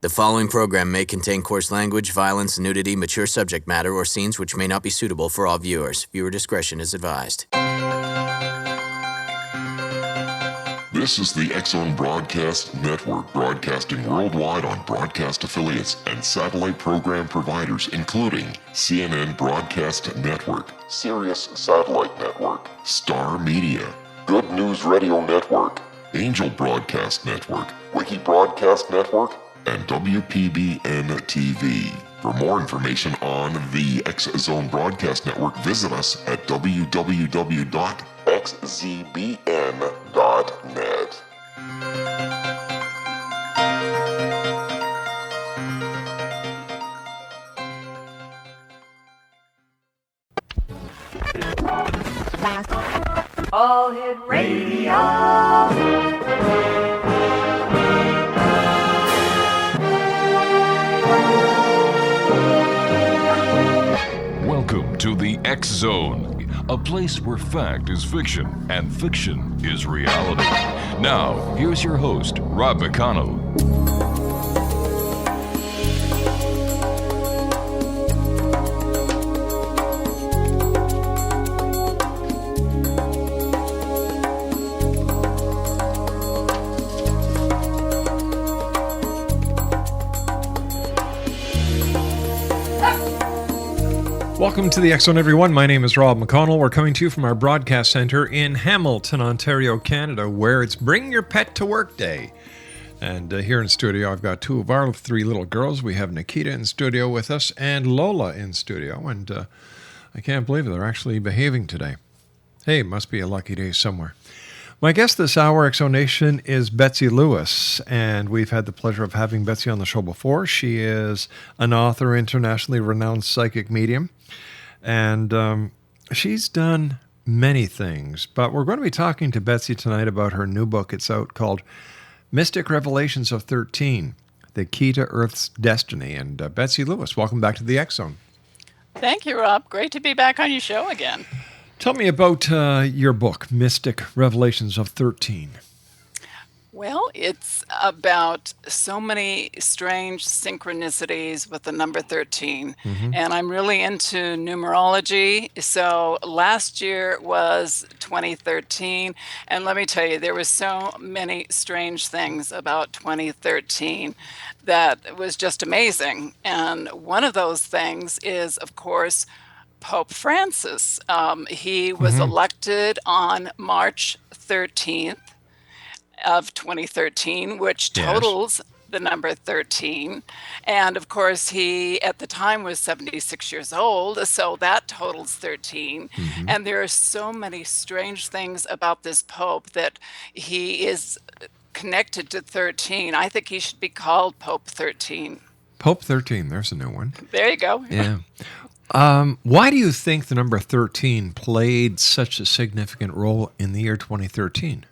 The following program may contain coarse language, violence, nudity, mature subject matter, or scenes which may not be suitable for all viewers. Viewer discretion is advised. This is the X-Zone Broadcast Network, broadcasting worldwide on broadcast affiliates and satellite program providers, including CNN Broadcast Network, Sirius Satellite Network, Star Media, Good News Radio Network, Angel Broadcast Network, Wiki Broadcast Network, and WPBN TV. For more information on the X-Zone Broadcast Network, visit us at www.xzbn.net. All Hit Radio. Welcome to the X-Zone, a place where fact is fiction and fiction is reality. Now, here's your host, Rob McConnell. Welcome to the X-Zone, everyone. My name is Rob McConnell. We're coming to you from our broadcast center in Hamilton, Ontario, Canada, where it's Bring Your Pet to Work Day. And here in studio, I've got two of our three little girls. We have Nikita in studio with us and Lola in studio. And I can't believe it. They're actually behaving today. Hey, it must be a lucky day somewhere. My guest this hour, X-Zone Nation, is BETSY Lewis, and we've had the pleasure of having BETSY on the show before. She is an author, internationally renowned psychic medium, and she's done many things. But we're going to be talking to BETSY tonight about her new book. It's out called Mystic Revelations of 13, The Key to Earth's Destiny. And BETSY Lewis, welcome back to the X-Zone. Thank you, Rob. Great to be back on your show again. Tell me about your book, Mystic Revelations of 13. Well, it's about so many strange synchronicities with the number 13. And I'm really into numerology. So last year was 2013. And let me tell you, there were so many strange things about 2013 that was just amazing. And one of those things is, of course, Pope Francis. He was elected on March 13th of 2013, which totals the number 13. And of course, he at the time was 76 years old, so that totals 13. And there are so many strange things about this Pope that he is connected to 13. I think he should be called Pope 13. Pope 13, there's a new one. There you go. Yeah. Why do you think the number 13 played such a significant role in the year 2013?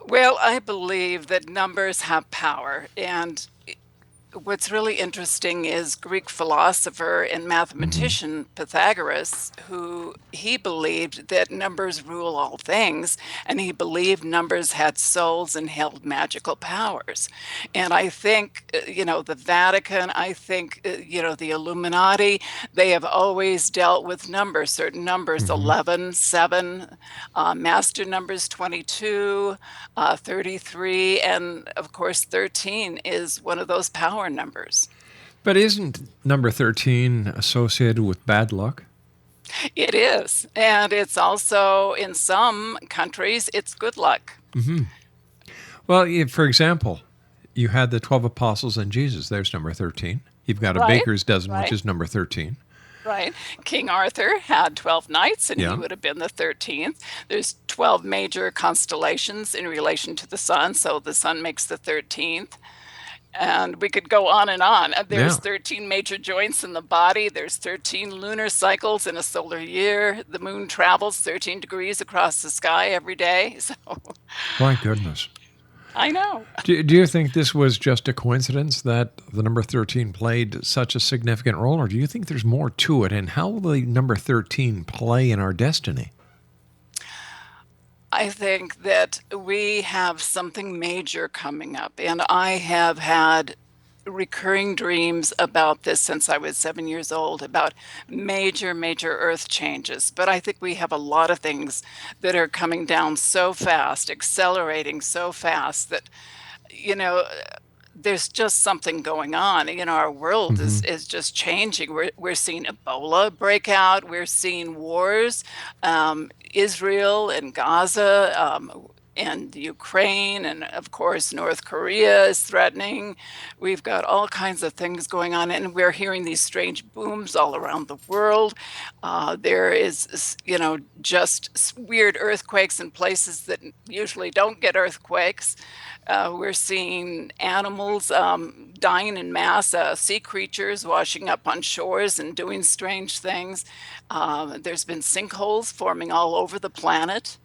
Well, I believe that numbers have power. And what's really interesting is Greek philosopher and mathematician Pythagoras, who he believed that numbers rule all things, and he believed numbers had souls and held magical powers. And I think, the Vatican, I think, the Illuminati, they have always dealt with numbers, certain numbers, 11, 7, master numbers 22, 33, and of course 13 is one of those power numbers. But isn't number 13 associated with bad luck? It is. And it's also, in some countries, it's good luck. Well, for example, you had the 12 apostles and Jesus. There's number 13. You've got a baker's dozen, which is number 13. Right. King Arthur had 12 knights, and he would have been the 13th. There's 12 major constellations in relation to the sun, so the sun makes the 13th. And we could go on and on. There's 13 major joints in the body. There's 13 lunar cycles in a solar year. The moon travels 13 degrees across the sky every day. So, my goodness. I know. Do you think this was just a coincidence that the number 13 played such a significant role, or do you think there's more to it? And how will the number 13 play in our destiny? I think that we have something major coming up, and I have had recurring dreams about this since I was 7 years old, about major earth changes. But I think we have a lot of things that are coming down so fast, accelerating so fast that, you know, there's just something going on. Our world is just changing. We're seeing Ebola break out. We're seeing wars, Israel and Gaza, and Ukraine, and of course, North Korea is threatening. We've got all kinds of things going on, and we're hearing these strange booms all around the world. There is, just weird earthquakes in places that usually don't get earthquakes. We're seeing animals dying in mass, sea creatures washing up on shores and doing strange things. There's been sinkholes forming all over the planet.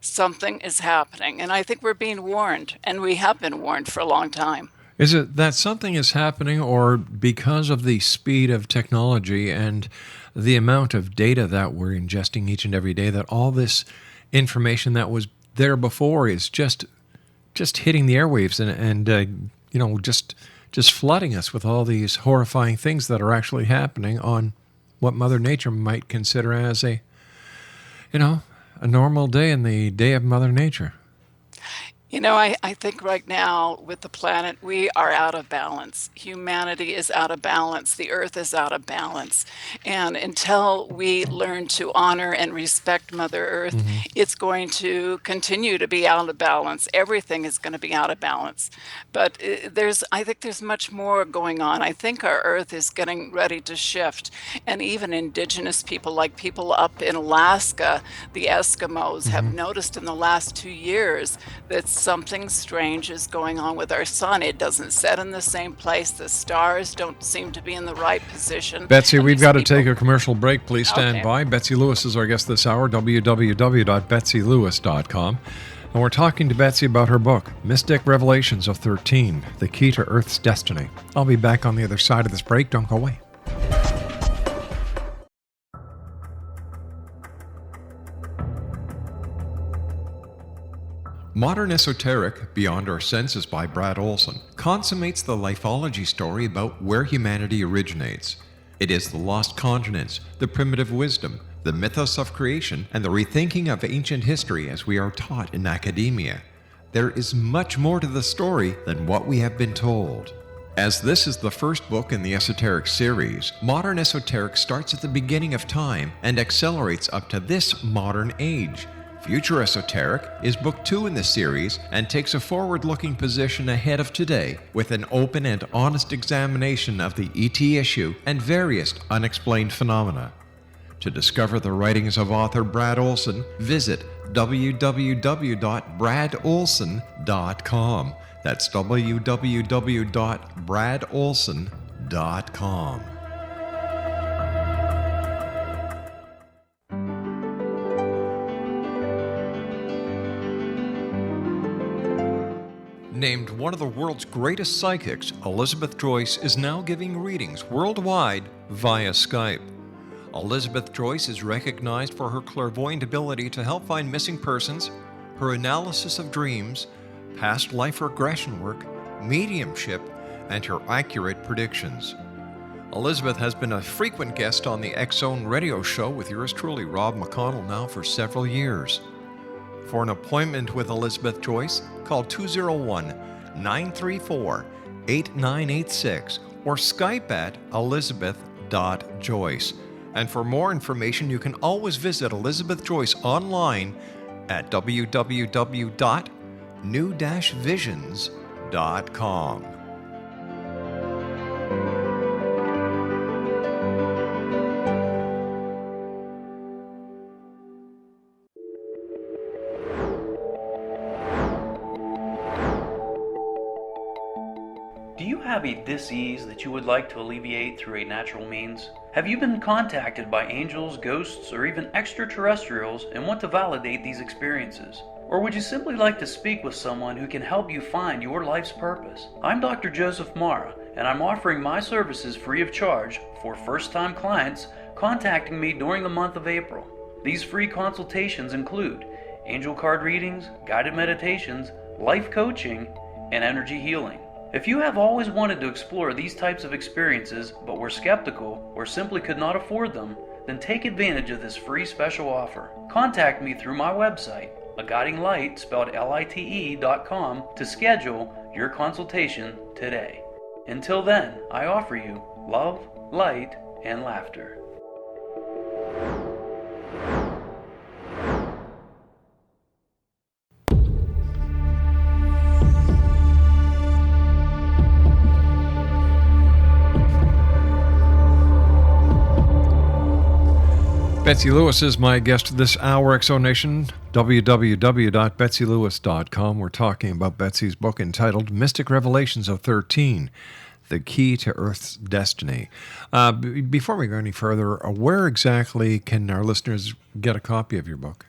Something is happening, and I think we're being warned, and we have been warned for a long time. Is it that something is happening, or because of the speed of technology and the amount of data that we're ingesting each and every day, that all this information that was there before is just hitting the airwaves and just flooding us with all these horrifying things that are actually happening on what Mother Nature might consider as a normal day in the day of Mother Nature? I think right now with the planet, we are out of balance. Humanity is out of balance. The earth is out of balance. And until we learn to honor and respect Mother Earth, it's going to continue to be out of balance. Everything is going to be out of balance. But I think there's much more going on. I think our earth is getting ready to shift. And even indigenous people, like people up in Alaska, the Eskimos, have noticed in the last 2 years that something strange is going on with our sun. It doesn't set in the same place. The stars don't seem to be in the right position. Betsy, we've got to take a commercial break. Please stand by. Betsy Lewis is our guest this hour, www.betsylewis.com. And we're talking to Betsy about her book, Mystic Revelations of 13, The Key to Earth's Destiny. I'll be back on the other side of this break. Don't go away. Modern Esoteric, Beyond Our Senses by Brad Olson, consummates the lifeology story about where humanity originates. It is the lost continents, the primitive wisdom, the mythos of creation, and the rethinking of ancient history as we are taught in academia. There is much more to the story than what we have been told. As this is the first book in the Esoteric series, Modern Esoteric starts at the beginning of time and accelerates up to this modern age. Future Esoteric is book 2 in the series and takes a forward-looking position ahead of today with an open and honest examination of the ET issue and various unexplained phenomena. To discover the writings of author Brad Olson, visit www.bradolson.com. That's www.bradolson.com. Named one of the world's greatest psychics, Elizabeth Joyce is now giving readings worldwide via Skype. Elizabeth Joyce is recognized for her clairvoyant ability to help find missing persons, her analysis of dreams, past life regression work, mediumship, and her accurate predictions. Elizabeth has been a frequent guest on the X Zone radio show with yours truly, Rob McConnell, now for several years. For an appointment with Elizabeth Joyce, call 201-934-8986 or Skype at elizabeth.joyce. And for more information, you can always visit Elizabeth Joyce online at www.new-visions.com. Do you have a dis-ease that you would like to alleviate through a natural means? Have you been contacted by angels, ghosts, or even extraterrestrials and want to validate these experiences? Or would you simply like to speak with someone who can help you find your life's purpose? I'm Dr. Joseph Mara, and I'm offering my services free of charge for first-time clients contacting me during the month of April. These free consultations include angel card readings, guided meditations, life coaching, and energy healing. If you have always wanted to explore these types of experiences but were skeptical or simply could not afford them, then take advantage of this free special offer. Contact me through my website, aguidinglight, spelled LITE.com, to schedule your consultation today. Until then, I offer you love, light, and laughter. Betsy Lewis is my guest this hour, Exonation. www.betsylewis.com. We're talking about Betsy's book entitled Mystic Revelations of 13, The Key to Earth's Destiny. Before we go any further, where exactly can our listeners get a copy of your book?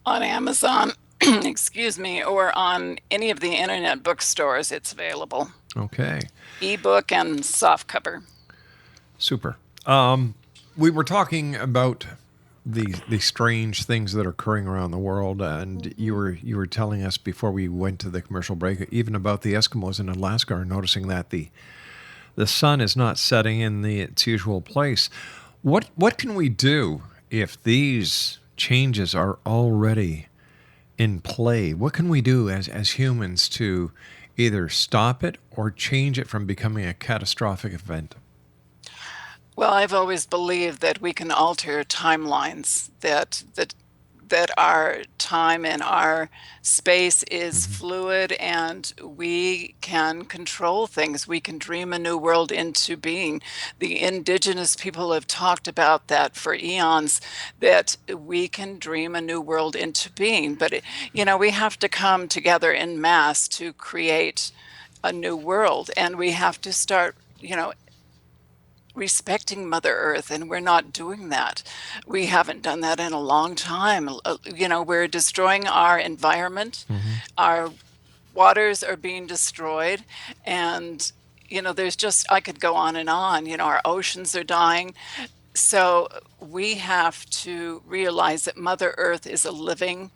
On Amazon, excuse me, or on any of the internet bookstores, it's available. Okay. Ebook and softcover. Super. We were talking about the strange things that are occurring around the world, and you were telling us before we went to the commercial break, even about the Eskimos in Alaska are noticing that the sun is not setting in its usual place. What can we do if these changes are already in play? What can we do as humans to either stop it or change it from becoming a catastrophic event? Well, I've always believed that we can alter timelines, that our time and our space is fluid and we can control things. We can dream a new world into being. The indigenous people have talked about that for eons, that we can dream a new world into being. But, we have to come together en masse to create a new world, and we have to start, respecting Mother Earth, and we're not doing that. We haven't done that in a long time. We're destroying our environment. Our waters are being destroyed, and there's just, I could go on and on. Our oceans are dying. So we have to realize that Mother Earth is a living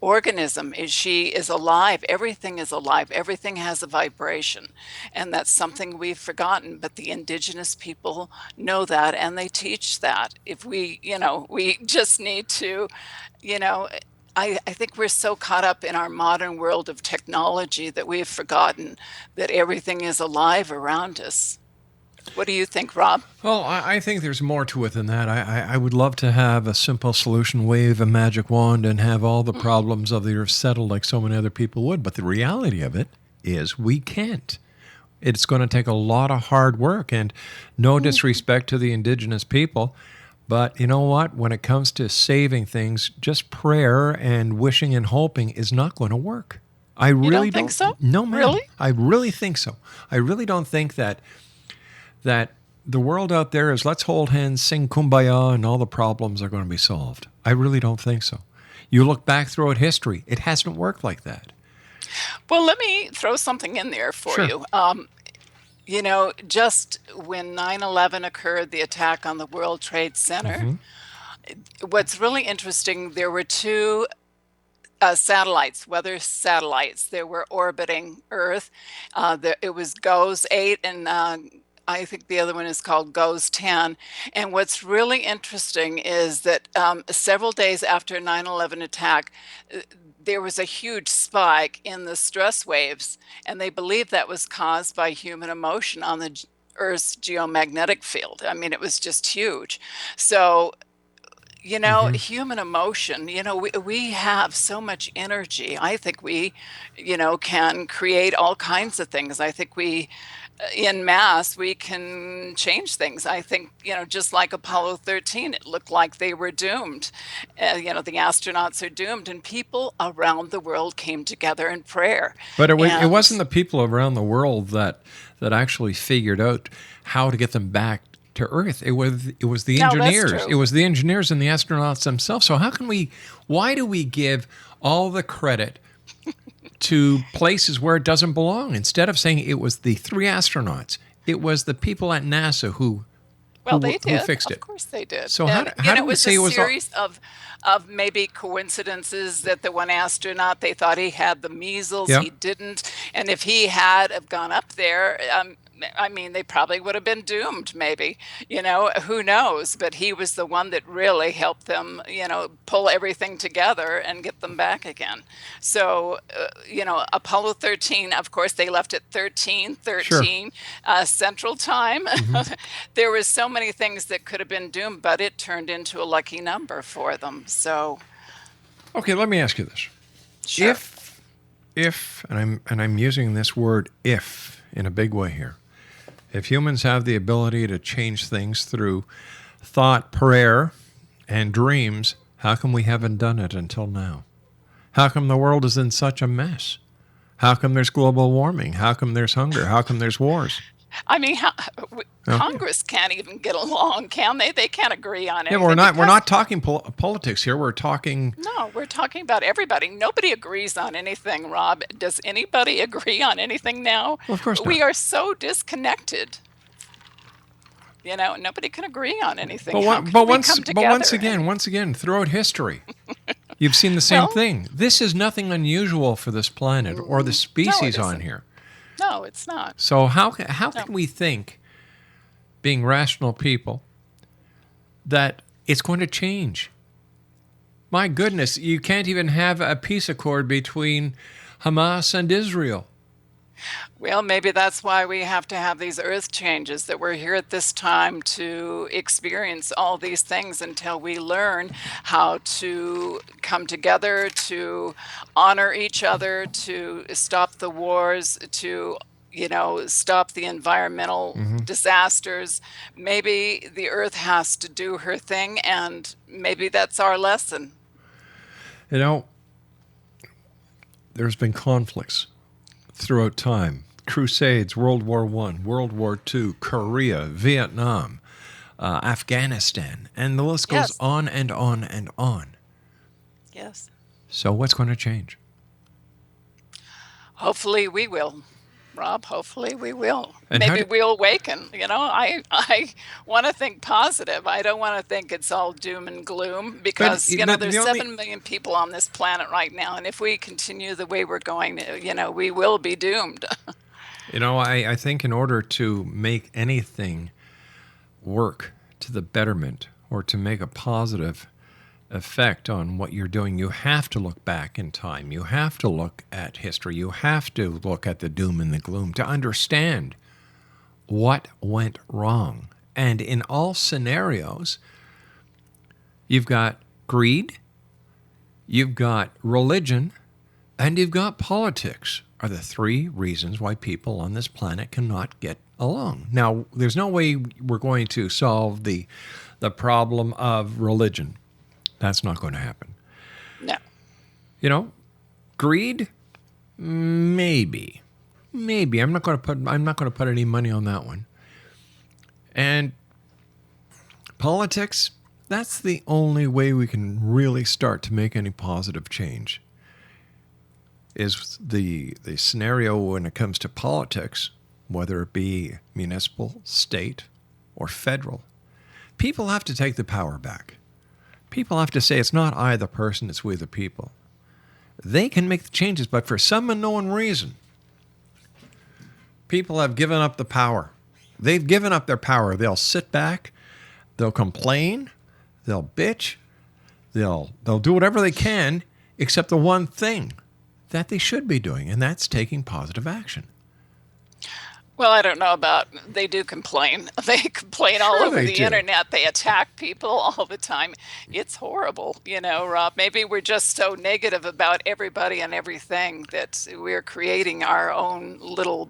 organism. She is alive. Everything is alive. Everything has a vibration. And that's something we've forgotten. But the indigenous people know that, and they teach that. If we just need to, I think we're so caught up in our modern world of technology that we've forgotten that everything is alive around us. What do you think, Rob? Well, I think there's more to it than that. I would love to have a simple solution, wave a magic wand, and have all the problems of the earth settled like so many other people would. But the reality of it is we can't. It's going to take a lot of hard work, and no disrespect to the indigenous people. But you know what? When it comes to saving things, just prayer and wishing and hoping is not going to work. I really don't think so? No, ma'am. Really? I really think so. I really don't think that the world out there is let's hold hands, sing Kumbaya, and all the problems are going to be solved. I really don't think so. You look back throughout history, it hasn't worked like that. Well, let me throw something in there for Sure. you. Just when 9/11 occurred, the attack on the World Trade Center, what's really interesting, there were two satellites, weather satellites. They were orbiting Earth. It was GOES 8 and I think the other one is called GOES 10. And what's really interesting is that several days after 9/11 attack, there was a huge spike in the stress waves, and they believe that was caused by human emotion on the Earth's geomagnetic field. I mean, it was just huge. So, human emotion, we have so much energy. I think we, can create all kinds of things. I think we, in mass, we can change things. I think, just like Apollo 13, it looked like they were doomed. The astronauts are doomed, and people around the world came together in prayer. But it wasn't the people around the world that actually figured out how to get them back to Earth. It was the No, that's engineers. true. It was the engineers and the astronauts themselves. So why do we give all the credit to places where it doesn't belong? Instead of saying it was the three astronauts, it was the people at NASA who Well, they did. Who fixed it? Of course they did. So And, how do it we was say a it was? series of maybe coincidences that the one astronaut, they thought he had the measles, Yeah. he didn't. And if he had have gone up there, I mean, they probably would have been doomed, maybe, who knows? But he was the one that really helped them, pull everything together and get them back again. So, Apollo 13, of course, they left at 13:13 Central Time. There was so many things that could have been doomed, but it turned into a lucky number for them. So, Okay, let me ask you this. sure. If and I'm using this word if in a big way here. If humans have the ability to change things through thought, prayer, and dreams, how come we haven't done it until now? How come the world is in such a mess? How come there's global warming? How come there's hunger? How come there's wars? I mean, Congress can't even get along, can they? They can't agree on Yeah, anything. we're not talking politics here. We're talking. No, we're talking about everybody. Nobody agrees on anything, Rob. Does anybody agree on anything now? Well, of course not. We are so disconnected. Nobody can agree on anything. Once again, throughout history, you've seen the same thing. This is nothing unusual for this planet or the species on here. No, it's not. So how can we think, being rational people, that it's going to change? My goodness, you can't even have a peace accord between Hamas and Israel. Well, maybe that's why we have to have these earth changes, that we're here at this time to experience all these things until we learn how to come together, to honor each other, to stop the wars, to stop the environmental disasters. Maybe the earth has to do her thing, and maybe that's our lesson. There's been conflicts throughout time. Crusades, World War I, World War II, Korea, Vietnam, Afghanistan, and the list goes Yes. on and on and on. Yes. So what's going to change? Hopefully we will. Rob, hopefully we will. And Maybe we'll awaken. I want to think positive. I don't want to think it's all doom and gloom because, but there's the only- 7 million people on this planet right now. And if we continue the way we're going, we will be doomed. I think in order to make anything work to the betterment or to make a positive effect on what you're doing, you have to look back in time. You have to look at history. You have to look at the doom and the gloom to understand what went wrong. And in all scenarios, you've got greed, you've got religion, and you've got politics are the 3 reasons why people on this planet cannot get along. Now, there's no way we're going to solve the problem of religion. That's not going to happen. No. Greed, maybe. I'm not going to put any money on that one. And politics, that's the only way we can really start to make any positive change. Is the scenario when it comes to politics, whether it be municipal, state, or federal, people have to take the power back. People have to say it's not I, the person, it's we, the people. They can make the changes, but for some unknown reason, people have given up the power. They've given up their power. They'll sit back, they'll complain, they'll bitch, they'll do whatever they can, except the one thing that they should be doing, and that's taking positive action. Well, I don't know about, they do complain. They complain all Sure over they the do. internet. They attack people all the time. It's horrible, Rob. Maybe we're just so negative about everybody and everything that we're creating our own little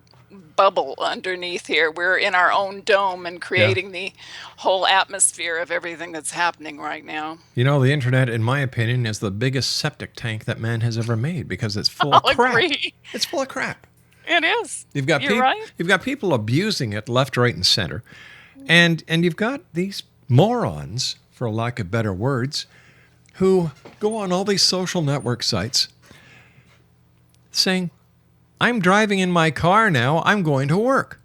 bubble underneath here. We're in our own dome and creating the whole atmosphere of everything that's happening right now. The internet, in my opinion, is the biggest septic tank that man has ever made because it's full of I'll crap. agree. It's full of crap. It is. You've got You're right. You've got people abusing it left, right, and center, and you've got these morons, for lack of better words, who go on all these social network sites saying, "I'm driving in my car now. I'm going to work."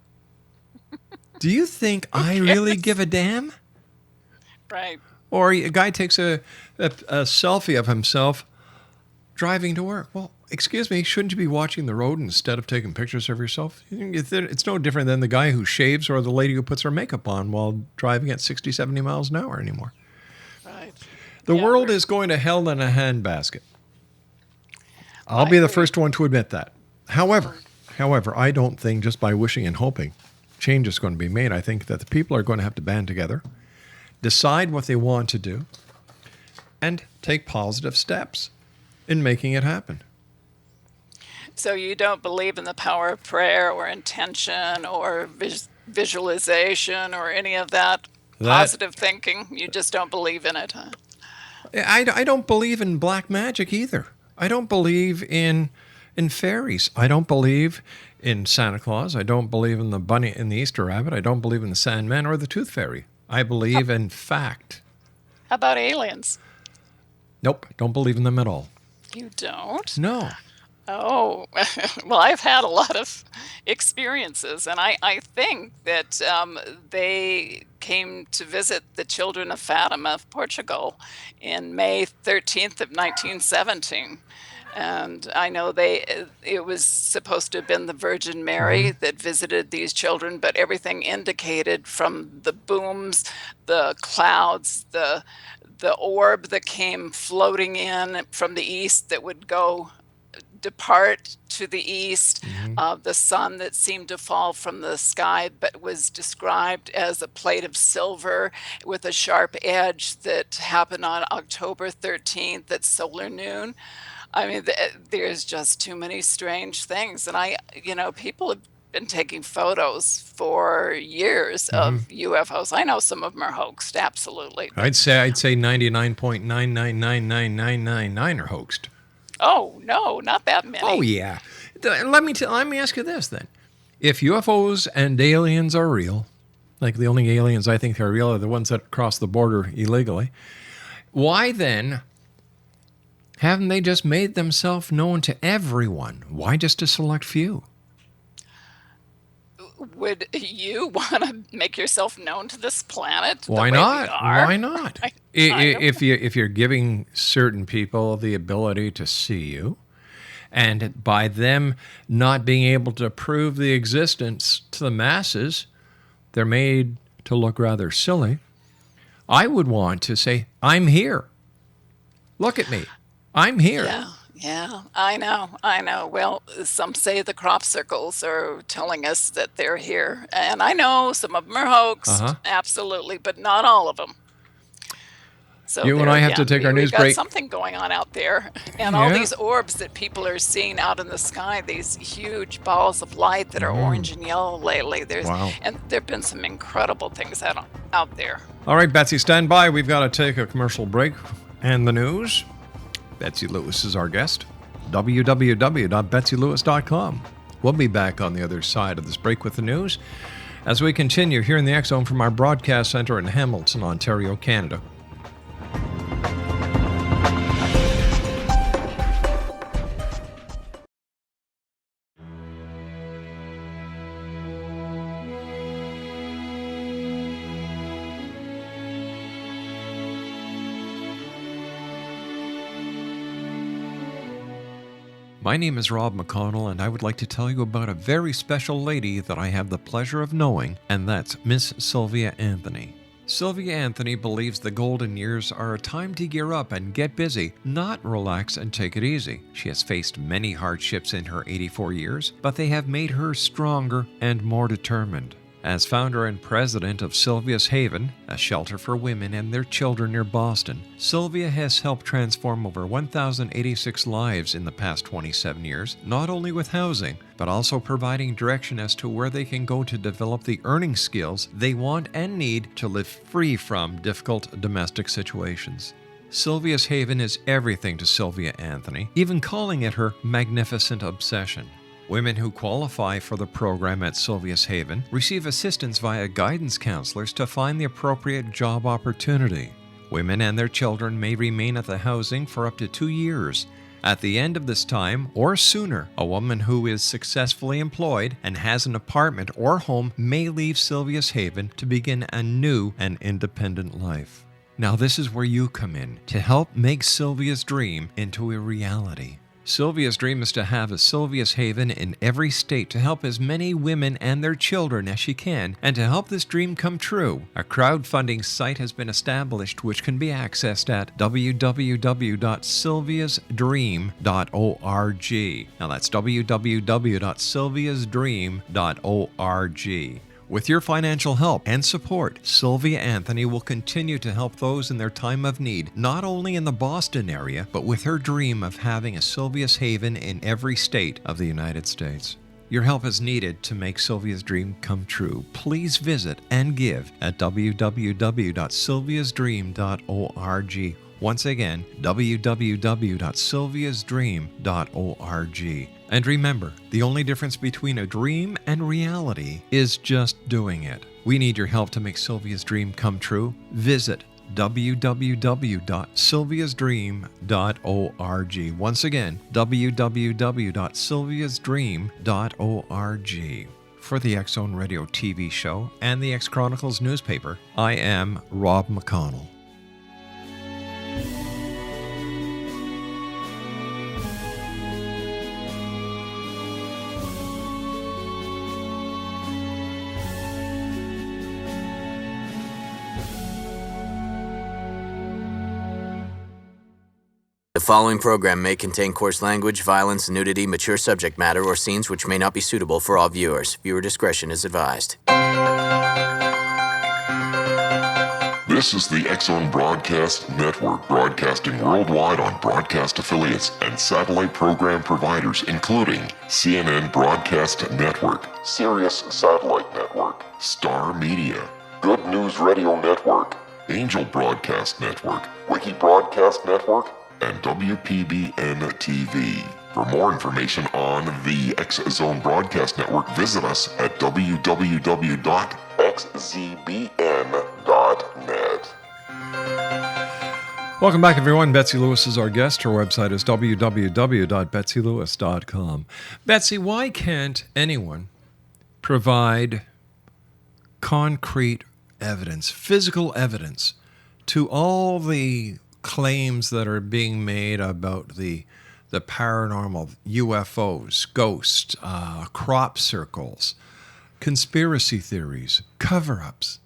Do you think I really give a damn? Right. Or a guy takes a selfie of himself driving to work. Well, excuse me, shouldn't you be watching the road instead of taking pictures of yourself? It's no different than the guy who shaves or the lady who puts her makeup on while driving at 60, 70 miles an hour anymore. Right. The world is going to hell in a handbasket. I'll be the first one to admit that. However, I don't think just by wishing and hoping change is going to be made. I think that the people are going to have to band together, decide what they want to do, and take positive steps in making it happen. So you don't believe in the power of prayer or intention or visualization or any of that positive thinking? You just don't believe in it, huh? I don't believe in black magic either. I don't believe in fairies. I don't believe in Santa Claus. I don't believe in the bunny and the Easter rabbit. I don't believe in the Sandman or the Tooth Fairy. I believe in fact. How about aliens? Nope, don't believe in them at all. You don't? No. Oh, well, I've had a lot of experiences, and I think that they came to visit the children of Fatima of Portugal in May 13th of 1917. And I know it was supposed to have been the Virgin Mary that visited these children, but everything indicated from the booms, the clouds, the orb that came floating in from the east that would depart to the east, the sun that seemed to fall from the sky, but was described as a plate of silver with a sharp edge that happened on October 13th at solar noon. I mean, there's just too many strange things. And people have been taking photos for years of UFOs. I know some of them are hoaxed, absolutely. I'd say 99.9999999 are hoaxed. Oh, no, not that many. Oh, yeah. Let me ask you this then. If UFOs and aliens are real, like the only aliens I think are real are the ones that cross the border illegally, why then haven't they just made themselves known to everyone? Why just a select few? Would you want to make yourself known to this planet? Why not? Why not? If you're giving certain people the ability to see you, and by them not being able to prove the existence to the masses, they're made to look rather silly. I would want to say, I'm here. Look at me. I'm here. Yeah, I know. Well, some say the crop circles are telling us that they're here. And I know some of them are hoaxed, absolutely, but not all of them. So you and I have to take our news break. We've got something going on out there. And all these orbs that people are seeing out in the sky, these huge balls of light that are orange and yellow lately. And there have been some incredible things out there. All right, Betsy, stand by. We've got to take a commercial break and the news. Betsy Lewis is our guest. www.betsylewis.com. We'll be back on the other side of this break with the news as we continue here in the X Zone from our broadcast center in Hamilton, Ontario, Canada. My name is Rob McConnell, and I would like to tell you about a very special lady that I have the pleasure of knowing, and that's Miss Sylvia Anthony. Sylvia Anthony believes the golden years are a time to gear up and get busy, not relax and take it easy. She has faced many hardships in her 84 years, but they have made her stronger and more determined. As founder and president of Sylvia's Haven, a shelter for women and their children near Boston, Sylvia has helped transform over 1,086 lives in the past 27 years, not only with housing, but also providing direction as to where they can go to develop the earning skills they want and need to live free from difficult domestic situations. Sylvia's Haven is everything to Sylvia Anthony, even calling it her magnificent obsession. Women who qualify for the program at Sylvia's Haven receive assistance via guidance counselors to find the appropriate job opportunity. Women and their children may remain at the housing for up to 2 years, At the end of this time, or sooner, a woman who is successfully employed and has an apartment or home may leave Sylvia's Haven to begin a new and independent life. Now this is where you come in to help make Sylvia's dream into a reality. Sylvia's dream is to have a Sylvia's Haven in every state to help as many women and their children as she can, and to help this dream come true, a crowdfunding site has been established which can be accessed at www.sylviasdream.org. Now that's www.sylviasdream.org. With your financial help and support, Sylvia Anthony will continue to help those in their time of need, not only in the Boston area, but with her dream of having a Sylvia's Haven in every state of the United States. Your help is needed to make Sylvia's dream come true. Please visit and give at www.sylviasdream.org. Once again, www.sylviasdream.org. And remember, the only difference between a dream and reality is just doing it. We need your help to make Sylvia's dream come true. Visit www.sylviasdream.org. Once again, www.sylviasdream.org. For the X Zone Radio TV show and the X Chronicles newspaper, I am Rob McConnell. The following program may contain coarse language, violence, nudity, mature subject matter, or scenes which may not be suitable for all viewers. Viewer discretion is advised. This is the X Zone Broadcast Network, broadcasting worldwide on broadcast affiliates and satellite program providers, including CNN Broadcast Network, Sirius Satellite Network, Star Media, Good News Radio Network, Angel Broadcast Network, Wiki Broadcast Network, and WPBN TV. For more information on the X Zone Broadcast Network, visit us at www.xzbn.net. Welcome back, everyone. Betsy Lewis is our guest. Her website is www.betsylewis.com. Betsy, why can't anyone provide concrete evidence, physical evidence, to all the claims that are being made about the paranormal, UFOs, ghosts, crop circles, conspiracy theories, cover-ups?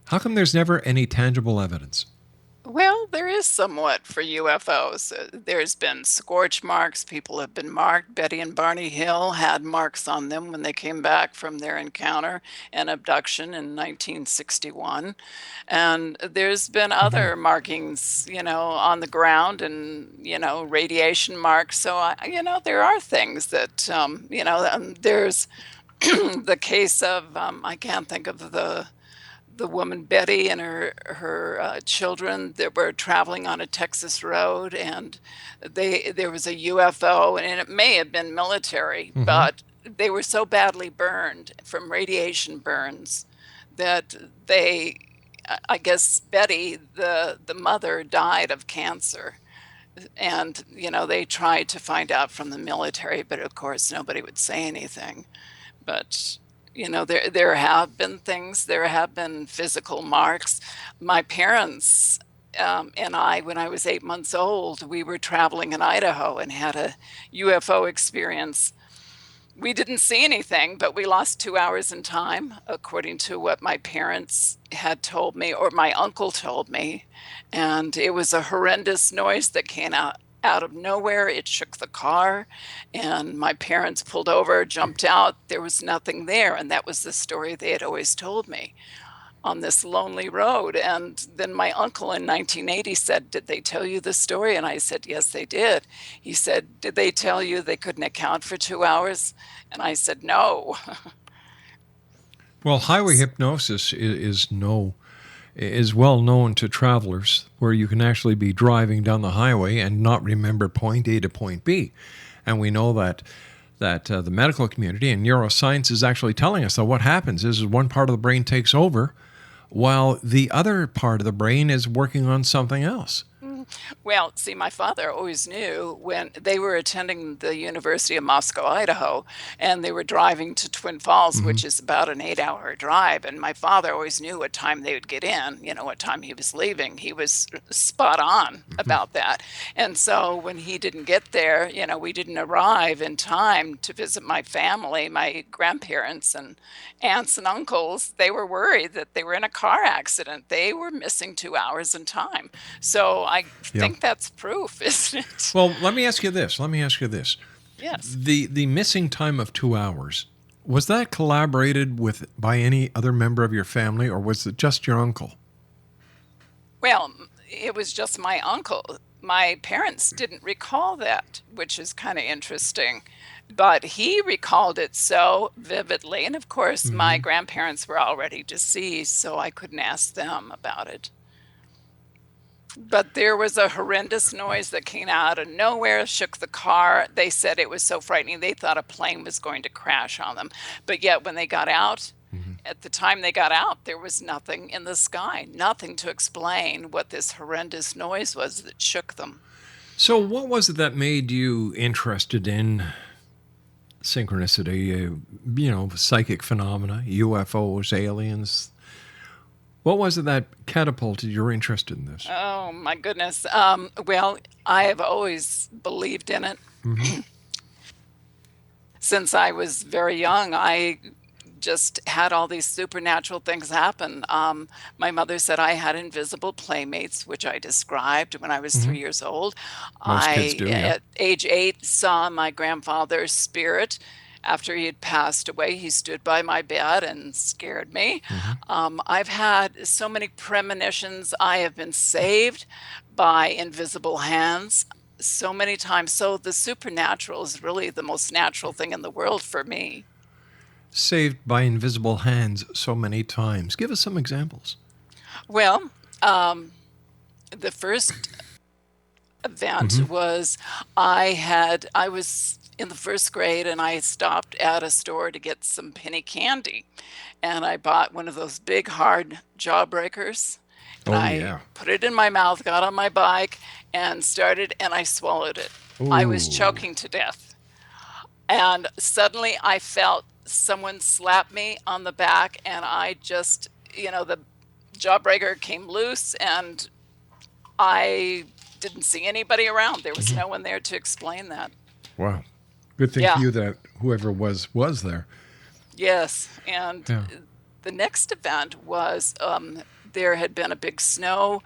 How come there's never any tangible evidence? Well, there is somewhat for UFOs. There's been scorch marks. People have been marked. Betty and Barney Hill had marks on them when they came back from their encounter and abduction in 1961. And there's been other markings, on the ground and, radiation marks. So, there are things that, there's the case of, I can't think of the woman Betty and her children that were traveling on a Texas road, and there was a UFO, and it may have been military, but they were so badly burned from radiation burns that I guess Betty, the mother, died of cancer. And, they tried to find out from the military, but of course nobody would say anything. But there have been things, there have been physical marks. My parents and I, when I was 8 months old, we were traveling in Idaho and had a UFO experience. We didn't see anything, but we lost 2 hours in time, according to what my parents had told me, or my uncle told me. And it was a horrendous noise that came out of nowhere. It shook the car, and my parents pulled over, jumped out. There was nothing there, and that was the story they had always told me on this lonely road. And then my uncle in 1980 said, "Did they tell you the story?" And I said, "Yes, they did." He said, "Did they tell you they couldn't account for 2 hours?" And I said, "No." Well, highway hypnosis is well known to travelers, where you can actually be driving down the highway and not remember point A to point B. And we know that the medical community and neuroscience is actually telling us that what happens is one part of the brain takes over while the other part of the brain is working on something else. Well, see, my father always knew when they were attending the University of Moscow, Idaho, and they were driving to Twin Falls, Hmm. which is about an 8-hour drive. And my father always knew what time they would get in, what time he was leaving. He was spot on about that. And so when he didn't get there, we didn't arrive in time to visit my family, my grandparents and aunts and uncles. They were worried that they were in a car accident. They were missing 2 hours in time. So I Yeah. think that's proof, isn't it? Well, let me ask you this. Yes. The missing time of 2 hours, was that collaborated with by any other member of your family, or was it just your uncle? Well, it was just my uncle. My parents didn't recall that, which is kind of interesting. But he recalled it so vividly. And of course, my Hmm. grandparents were already deceased, so I couldn't ask them about it. But there was a horrendous noise that came out of nowhere, shook the car. They said it was so frightening. They thought a plane was going to crash on them. But yet, when they got out, at the time they got out, there was nothing in the sky, nothing to explain what this horrendous noise was that shook them. So, what was it that made you interested in synchronicity, psychic phenomena, UFOs, aliens? What was it that catapulted your interest in this? Oh, my goodness. Well, I have always believed in it. Hmm. Since I was very young, I just had all these supernatural things happen. My mother said I had invisible playmates, which I described when I was Hmm. 3 years old. Most kids I, do, yeah. at age 8, saw my grandfather's spirit. After he had passed away, he stood by my bed and scared me. Hmm. I've had so many premonitions. I have been saved by invisible hands so many times. So the supernatural is really the most natural thing in the world for me. Saved by invisible hands so many times. Give us some examples. Well, the first event Hmm. was I was in the first grade and I stopped at a store to get some penny candy. And I bought one of those big hard jawbreakers and Oh, I yeah. put it in my mouth, got on my bike and started and I swallowed it. I was Ooh. choking to death. And suddenly I felt someone slap me on the back and I just, the jawbreaker came loose and I didn't see anybody around. There was Hmm. no one there to explain that. Wow. Good thing for Yeah, you that whoever was there. yes. And Yeah. the next event was there had been a big snow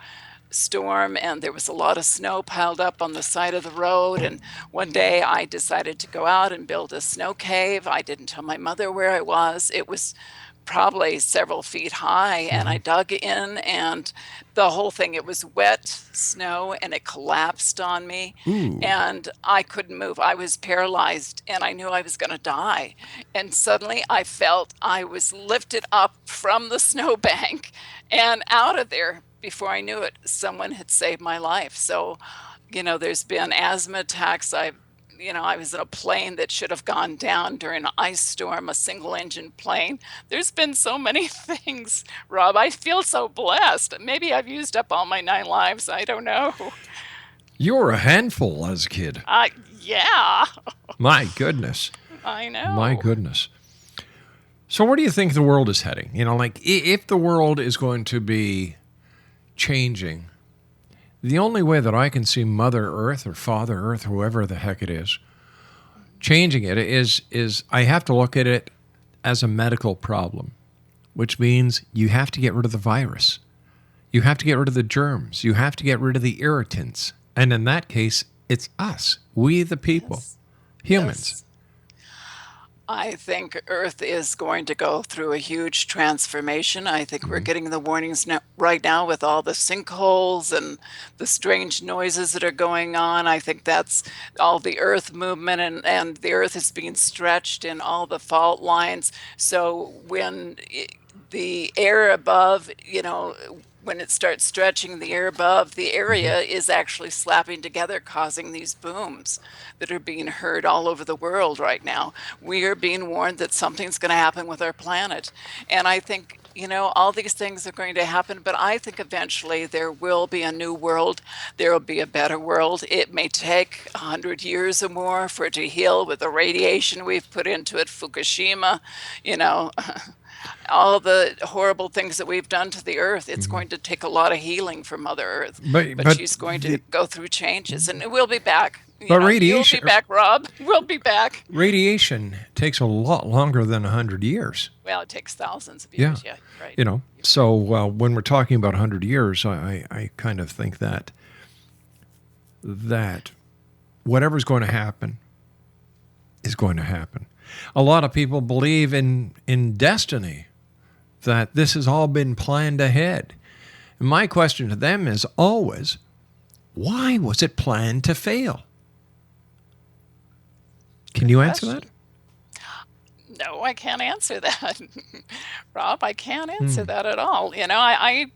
storm and there was a lot of snow piled up on the side of the road. And one day I decided to go out and build a snow cave. I didn't tell my mother where I was. It was probably several feet high and I Hmm. dug in and the whole thing, it was wet snow and it collapsed on me Ooh. and I couldn't move. I was paralyzed and I knew I was going to die. And suddenly I felt I was lifted up from the snowbank and out of there. Before I knew it, someone had saved my life. So, there's been asthma attacks. I was in a plane that should have gone down during an ice storm, a single engine plane. There's been so many things, Rob. I feel so blessed. Maybe I've used up all my 9 lives. I don't know. You were a handful as a kid. Yeah, My goodness. I My know. goodness. So where do you think the world is heading? If the world is going to be changing, the only way that I can see Mother Earth or Father Earth, whoever the heck it is, changing it is I have to look at it as a medical problem, which means you have to get rid of the virus. You have to get rid of the germs. You have to get rid of the irritants. And in that case, it's us, we the people, Yes. humans. Yes. I think Earth is going to go through a huge transformation. I think we're Mhm. getting the warnings now, right now with all the sinkholes and the strange noises that are going on. I think that's all the Earth movement, and the Earth is being stretched in all the fault lines. So when the air above, when it starts stretching the air above, the Mhm. area is actually slapping together, causing these booms that are being heard all over the world right now. We are being warned that something's going to happen with our planet. And I think all these things are going to happen, but I think eventually there will be a new world. There will be a better world. It may take 100 years or more for it to heal with the radiation we've put into it, Fukushima, you know, all the horrible things that we've done to the earth. It's going to take a lot of healing for Mother Earth, but she's going to go through changes, and we'll be back. But You'll radiation, be back, Rob. We'll be back. radiation takes a lot longer than 100 years. Well, it takes thousands of years. Yeah, right. So when we're talking about 100 years, I kind of think that whatever's going to happen is going to happen. A lot of people believe in destiny, that this has all been planned ahead. And my question to them is always, why was it planned to fail? Can you answer that? No, I can't answer that. Rob, I can't answer that at all. I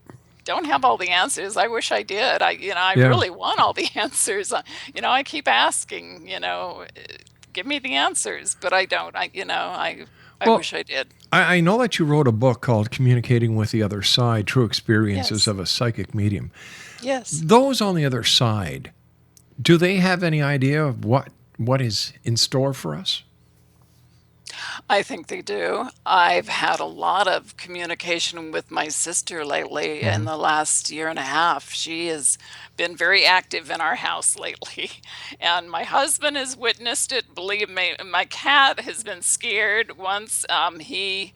don't have all the answers. I wish I did. I really want all the answers. I keep asking, give me the answers, but I don't. I wish I did. I know that you wrote a book called Communicating with the Other Side, True Experiences of a Psychic Medium. Yes. Those on the other side, do they have any idea of what is in store for us? I think they do. I've had a lot of communication with my sister lately in the last year and a half. She has been very active in our house lately, and my husband has witnessed it. Believe me, my cat has been scared once. He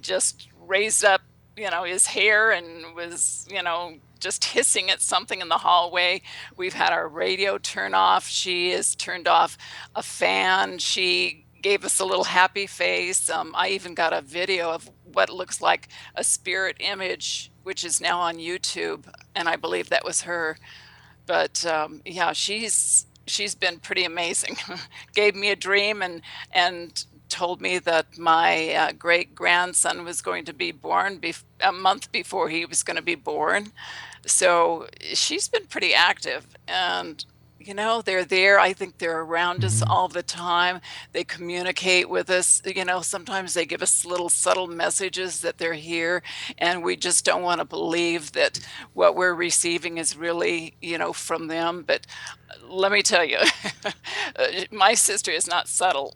just raised up, his hair and was, just hissing at something in the hallway. We've had our radio turn off. She has turned off a fan. She gave us a little happy face. I even got a video of what looks like a spirit image, which is now on YouTube, and I believe that was her. But she's been pretty amazing. Gave me a dream and told me that my great grandson was going to be born a month before he was going to be born. So she's been pretty active, and they're there. I think they're around us all the time. They communicate with us. Sometimes they give us little subtle messages that they're here, and we just don't want to believe that what we're receiving is really, from them. But let me tell you, my sister is not subtle.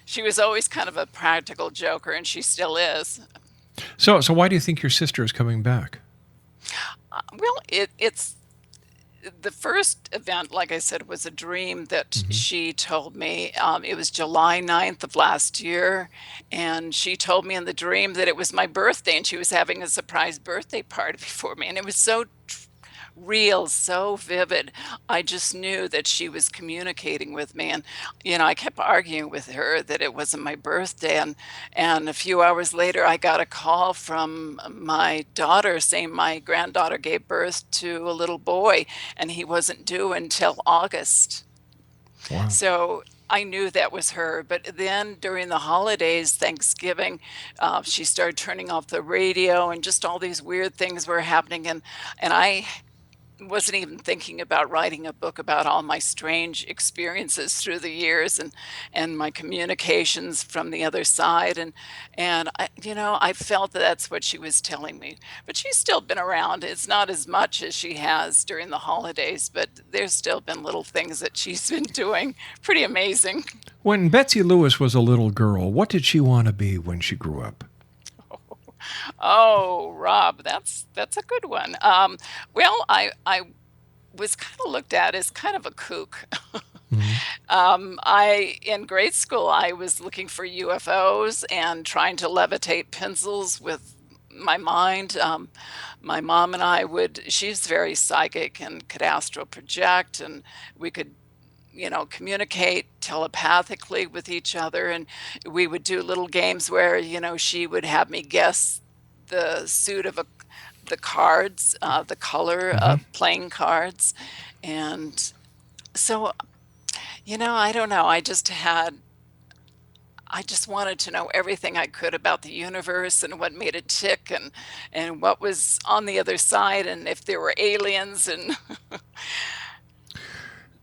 She was always kind of a practical joker, and she still is. So why do you think your sister is coming back? Well, it's the first event, like I said, was a dream that she told me. It was July 9th of last year, and she told me in the dream that it was my birthday, and she was having a surprise birthday party for me, and it was so real, so vivid. I just knew that she was communicating with me, and I kept arguing with her that it wasn't my birthday, and a few hours later I got a call from my daughter saying my granddaughter gave birth to a little boy, and he wasn't due until August. Wow. So I knew that was her. But then during the holidays, Thanksgiving, she started turning off the radio, and just all these weird things were happening, and I wasn't even thinking about writing a book about all my strange experiences through the years, and my communications from the other side, and I felt that that's what she was telling me. But she's still been around. It's not as much as she has during the holidays, but there's still been little things that she's been doing. Pretty amazing. When Betsy Lewis was a little girl, what did she want to be when she grew up? Oh, Rob, that's a good one. Well, I was kind of looked at as kind of a kook. In grade school, I was looking for UFOs and trying to levitate pencils with my mind. My mom and she's very psychic and could astral project, and we could communicate telepathically with each other. And we would do little games where, she would have me guess the suit of the cards, the color of playing cards. And so, I don't know. I just wanted to know everything I could about the universe and what made it tick, and what was on the other side, and if there were aliens. And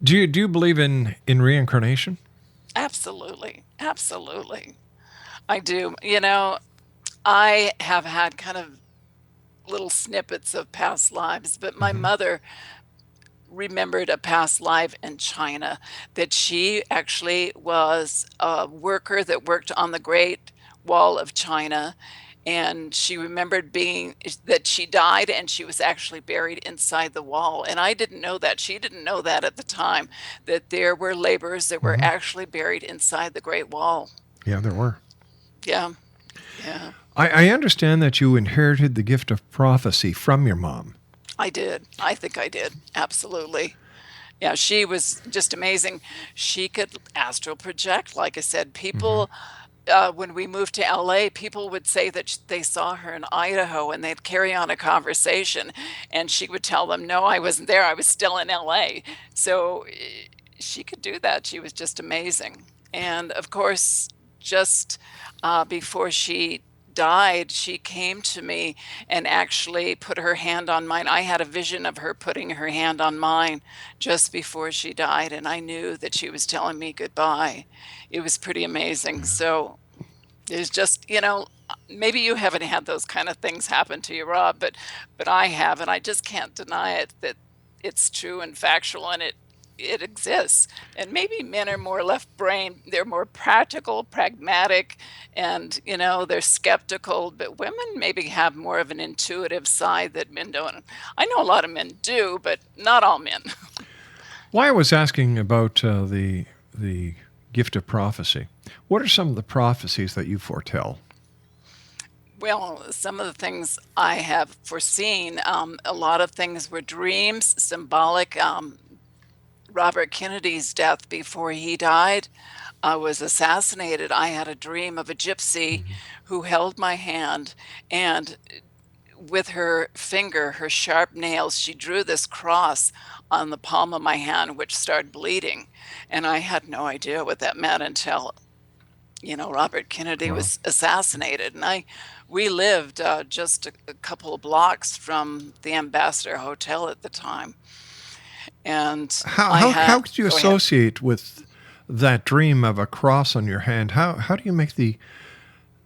Do you believe in reincarnation? Absolutely. I do. I have had kind of little snippets of past lives, but my mother remembered a past life in China, that she actually was a worker that worked on the Great Wall of China. And she remembered that she died and she was actually buried inside the wall. And I didn't know that. She didn't know that at the time, that there were laborers that were actually buried inside the Great Wall. Yeah, there were. Yeah. Yeah. I understand that you inherited the gift of prophecy from your mom. I did. I think I did. Absolutely. Yeah, she was just amazing. She could astral project. Like I said, people, when we moved to LA, people would say that they saw her in Idaho and they'd carry on a conversation. And she would tell them, no, I wasn't there. I was still in LA. So she could do that. She was just amazing. And of course, just before she died, she came to me and actually put her hand on mine. I had a vision of her putting her hand on mine just before she died, and I knew that she was telling me goodbye. It was pretty amazing. So there's just, maybe you haven't had those kind of things happen to you, Rob, but I have, and I just can't deny it, that it's true and factual, and it exists. And maybe men are more left brain. They're more practical, pragmatic, and they're skeptical, but women maybe have more of an intuitive side that men don't. I know a lot of men do, but not all men. Why I was asking about the gift of prophecy. What are some of the prophecies that you foretell? Well, some of the things I have foreseen, a lot of things were dreams, symbolic. Robert Kennedy's death, before he died, was assassinated. I had a dream of a gypsy who held my hand, and with her finger, her sharp nails, she drew this cross on the palm of my hand, which started bleeding. And I had no idea what that meant until, Robert Kennedy was assassinated. And we lived just a couple of blocks from the Ambassador Hotel at the time. And how could you associate with that dream of a cross on your hand? How do you make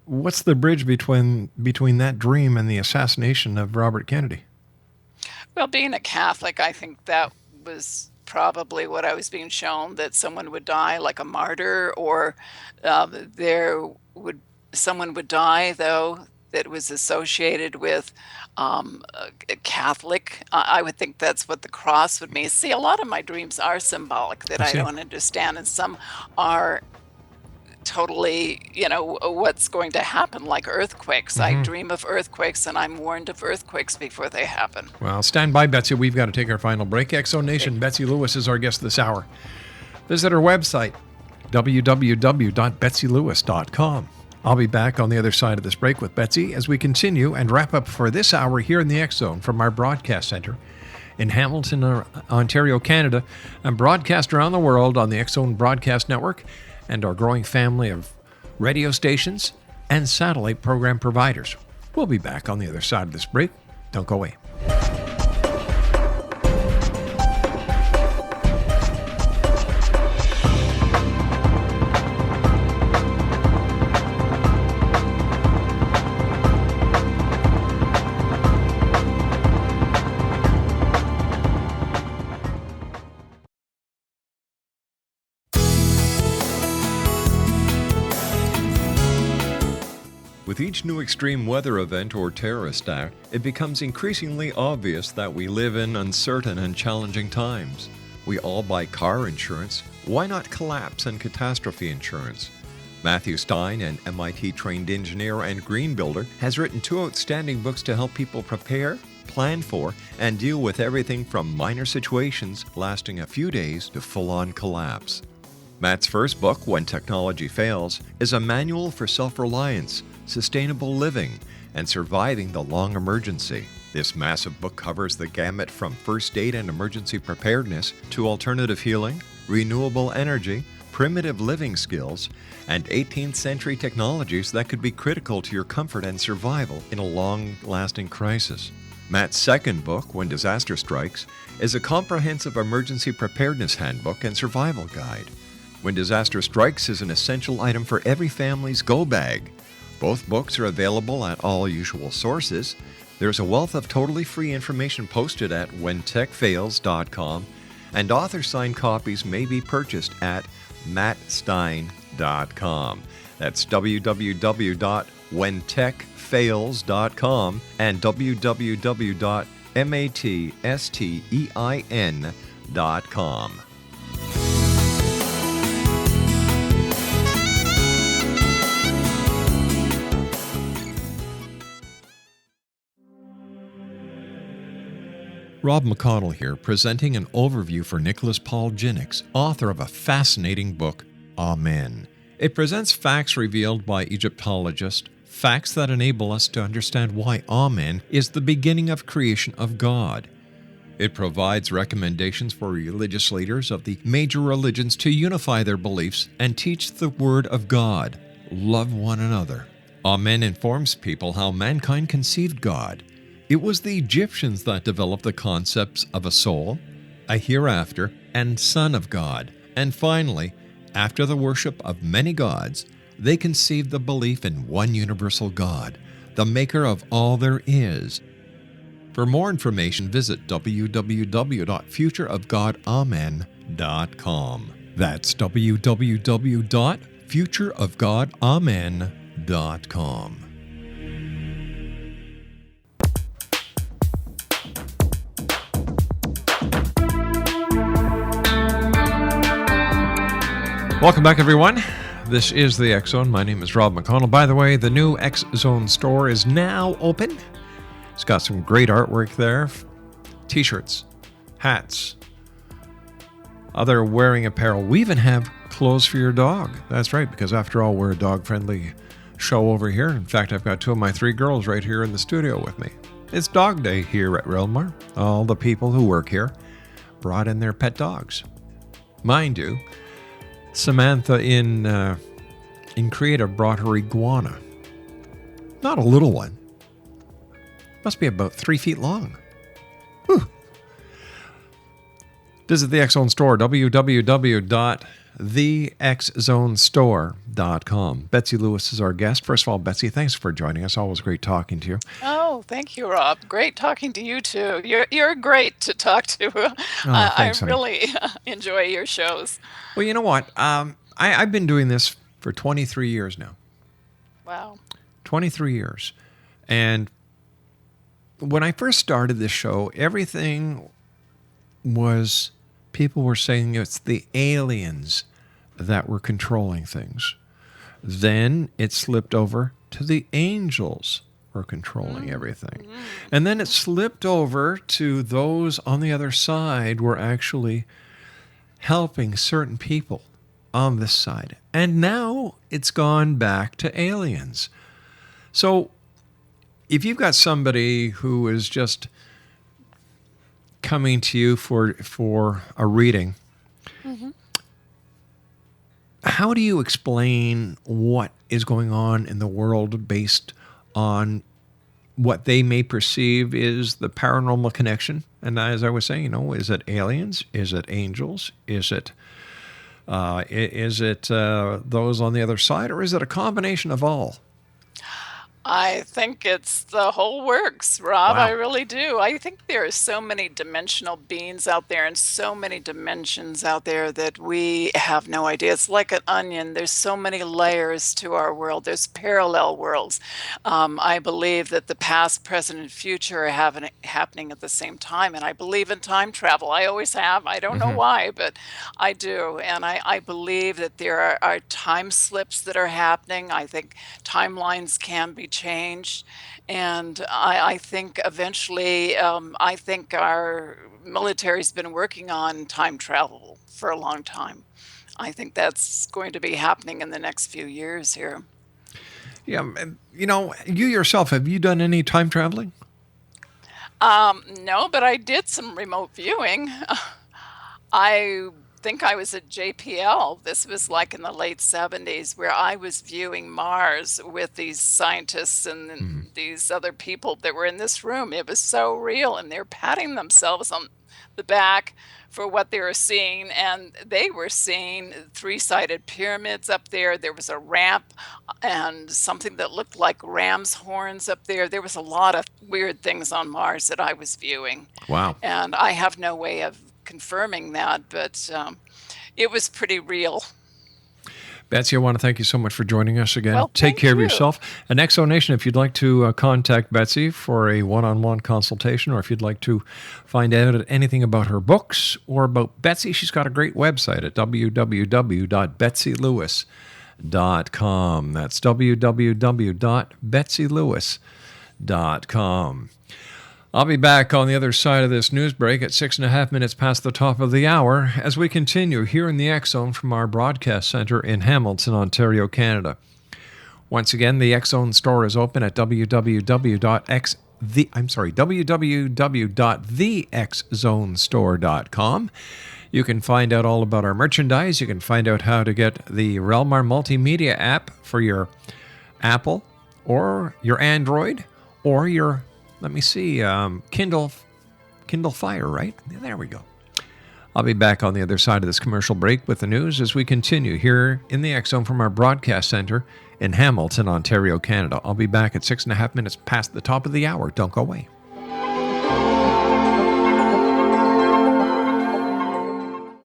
what's the bridge between that dream and the assassination of Robert Kennedy? Well, being a Catholic, I think that was probably what I was being shown, that someone would die like a martyr, or someone would die, though, that was associated with a Catholic. I would think that's what the cross would mean. See, a lot of my dreams are symbolic that I don't understand, and some are totally, what's going to happen, like earthquakes. I dream of earthquakes, and I'm warned of earthquakes before they happen. Well, stand by, Betsy. We've got to take our final break. Exo Nation, Betsy Lewis is our guest this hour. Visit our website, www.betsylewis.com. I'll be back on the other side of this break with Betsy as we continue and wrap up for this hour here in the X Zone from our broadcast center in Hamilton, Ontario, Canada, and broadcast around the world on the X Zone Broadcast Network and our growing family of radio stations and satellite program providers. We'll be back on the other side of this break. Don't go away. With each new extreme weather event or terrorist act, it becomes increasingly obvious that we live in uncertain and challenging times. We all buy car insurance. Why not collapse and catastrophe insurance? Matthew Stein, an MIT-trained engineer and green builder, has written 2 outstanding books to help people prepare, plan for, and deal with everything from minor situations lasting a few days to full-on collapse. Matt's first book, When Technology Fails, is a manual for self-reliance, sustainable living, and surviving the long emergency. This massive book covers the gamut from first aid and emergency preparedness to alternative healing, renewable energy, primitive living skills, and 18th century technologies that could be critical to your comfort and survival in a long-lasting crisis. Matt's second book, When Disaster Strikes, is a comprehensive emergency preparedness handbook and survival guide. When Disaster Strikes is an essential item for every family's go bag. Both books are available at all usual sources. There's a wealth of totally free information posted at whentechfails.com, and author-signed copies may be purchased at mattstein.com. That's www.whentechfails.com and www.mattstein.com. Rob McConnell here, presenting an overview for Nicholas Paul Jennings, author of a fascinating book, Amen. It presents facts revealed by Egyptologists, facts that enable us to understand why Amen is the beginning of creation of God. It provides recommendations for religious leaders of the major religions to unify their beliefs and teach the Word of God. Love one another. Amen informs people how mankind conceived God. It was the Egyptians that developed the concepts of a soul, a hereafter, and Son of God. And finally, after the worship of many gods, they conceived the belief in one universal God, the maker of all there is. For more information, visit www.futureofgodamen.com. That's www.futureofgodamen.com. Welcome back, everyone. This is the X Zone. My name is Rob McConnell. By the way, the new X Zone store is now open. It's got some great artwork there. T-shirts, hats, other wearing apparel. We even have clothes for your dog. That's right, because after all, we're a dog-friendly show over here. In fact, I've got two of my three girls right here in the studio with me. It's dog day here at REL-MAR. All the people who work here brought in their pet dogs. Mind you, Samantha in Creative brought her iguana. Not a little one. Must be about 3 feet long. Whew. Visit the X Zone store, www.thexzonestore.com. Betsy Lewis is our guest. First of all, Betsy, thanks for joining us. Always great talking to you. Oh, thank you, Rob. Great talking to you too. You're great to talk to. Thanks, I honey. really enjoy your shows. Well, you know what? I've been doing this for 23 years now. Wow. 23 years. And when I first started this show, everything was, people were saying it's the aliens that were controlling things. Then it slipped over to the angels were controlling everything. And then it slipped over to those on the other side were actually helping certain people on this side. And now it's gone back to aliens. So if you've got somebody who is just coming to you for a reading, how do you explain what is going on in the world based on what they may perceive is the paranormal connection? And as I was saying, is it aliens? Is it angels? Is it those on the other side? Or is it a combination of all? I think it's the whole works, Rob. Wow. I really do. I think there are so many dimensional beings out there and so many dimensions out there that we have no idea. It's like an onion. There's so many layers to our world. There's parallel worlds. I believe that the past, present, and future are happening at the same time. And I believe in time travel. I always have. I don't know why, but I do. And I believe that there are time slips that are happening. I think timelines can be changed. And I think eventually, I think our military's been working on time travel for a long time. I think that's going to be happening in the next few years here. Yeah, you yourself, have you done any time traveling? No, but I did some remote viewing. I think I was at JPL. This was like in the late 70s, where I was viewing Mars with these scientists and these other people that were in this room. It was so real, and they're patting themselves on the back for what they were seeing, and they were seeing 3-sided pyramids up there. There was a ramp and something that looked like ram's horns up there. There was a lot of weird things on Mars that I was viewing. Wow. And I have no way of confirming that, but it was pretty real. Betsy, I want to thank you so much for joining us again. Well, Take care of you. yourself. And Exonation, if you'd like to contact Betsy for a one-on-one consultation, or if you'd like to find out anything about her books or about Betsy, she's got a great website at www.betsylewis.com. That's www.betsylewis.com. I'll be back on the other side of this news break at 6.5 minutes past the top of the hour as we continue here in the X Zone from our broadcast center in Hamilton, Ontario, Canada. Once again, the X Zone store is open at www.thexzonestore.com. You can find out all about our merchandise. You can find out how to get the REL-MAR multimedia app for your Apple or your Android or your Kindle Fire, right? There we go. I'll be back on the other side of this commercial break with the news as we continue here in the X Zone from our broadcast center in Hamilton, Ontario, Canada. I'll be back at 6.5 minutes past the top of the hour. Don't go away.